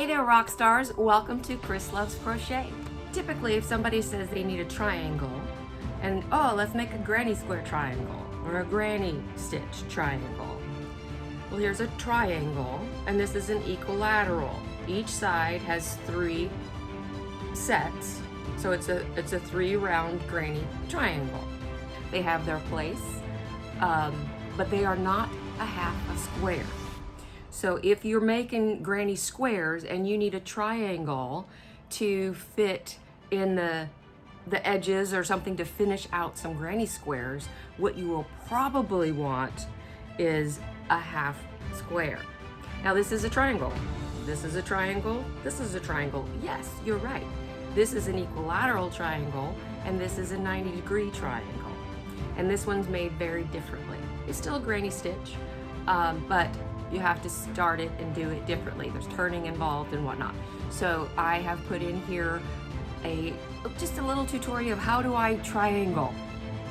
there, rock stars. Welcome to Kris Loves Crochet. Typically, if somebody says they need a triangle, and oh, let's make a granny square triangle or a granny stitch triangle. Well, here's a triangle, and this is an equilateral. Each side has 3 sets, so it's a 3-round granny triangle. They have their place, but they are not a half a square. So if you're making granny squares and you need a triangle to fit in the edges or something to finish out some granny squares, what you will probably want is a half square. Now this is a triangle. This is a triangle. This is a triangle. Yes, you're right. This is an equilateral triangle and this is a 90-degree triangle. And this one's made very differently. It's still a granny stitch, but you have to start it and do it differently. There's turning involved and whatnot. So I have put in here just a little tutorial of how do I triangle.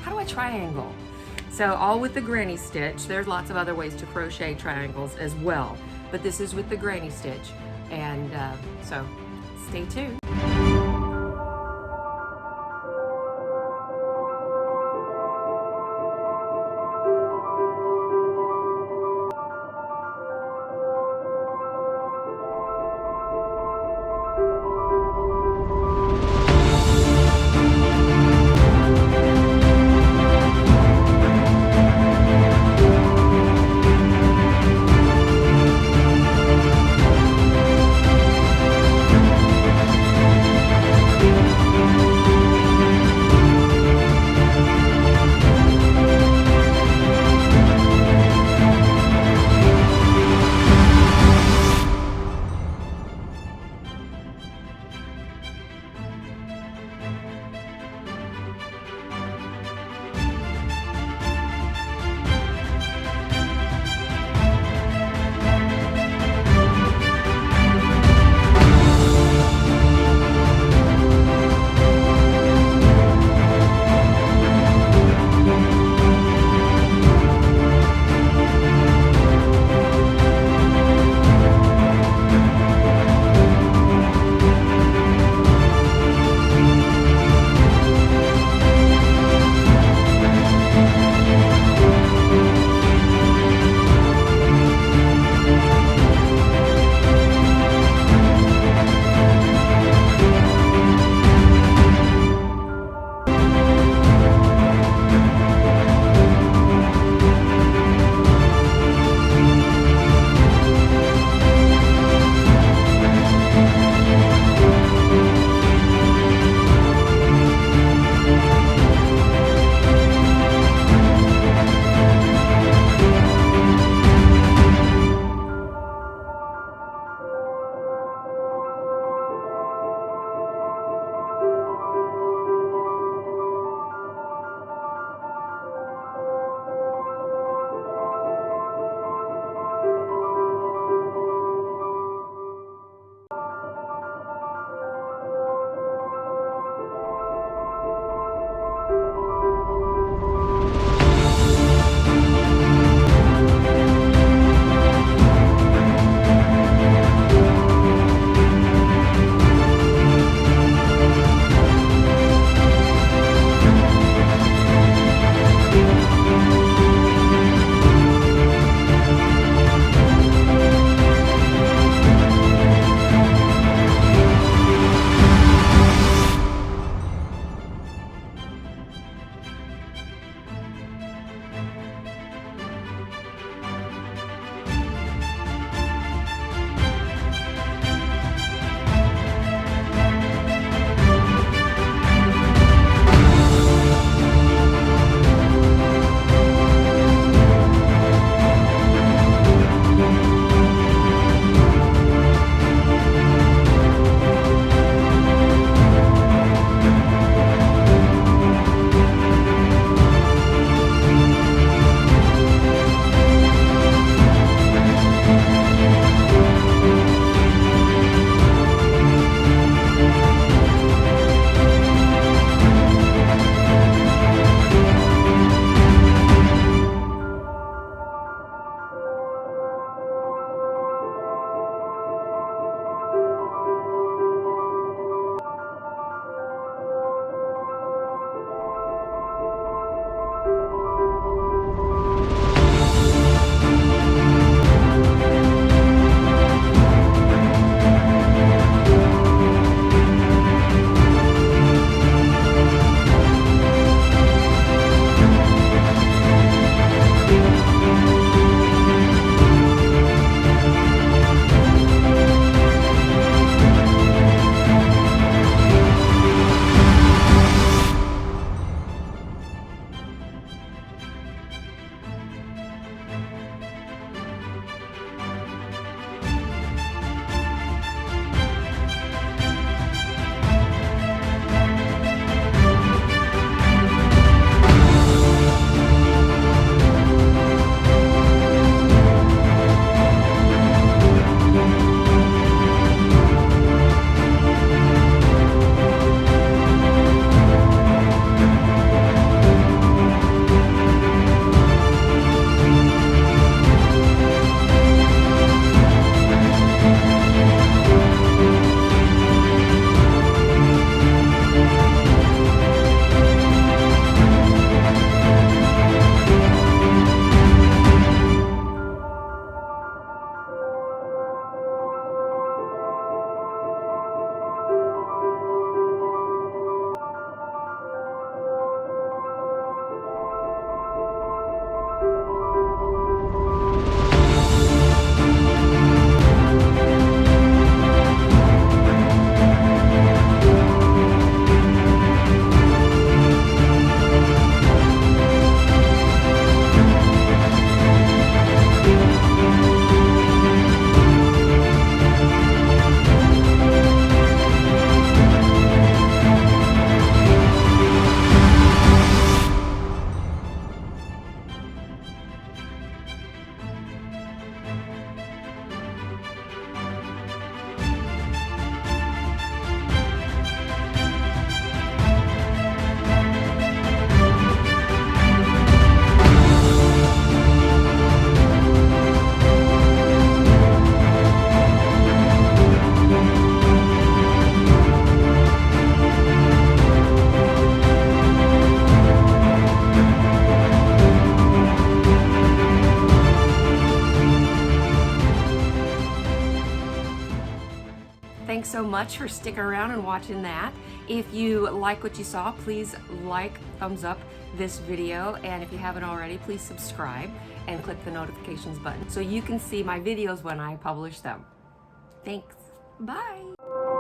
How do I triangle? So all with the granny stitch. There's lots of other ways to crochet triangles as well, but this is with the granny stitch. And so stay tuned. so much for sticking around and watching that. If you like what you saw, please like, thumbs up this video, and if you haven't already, please subscribe and click the notifications button so you can see my videos when I publish them. Thanks. Bye.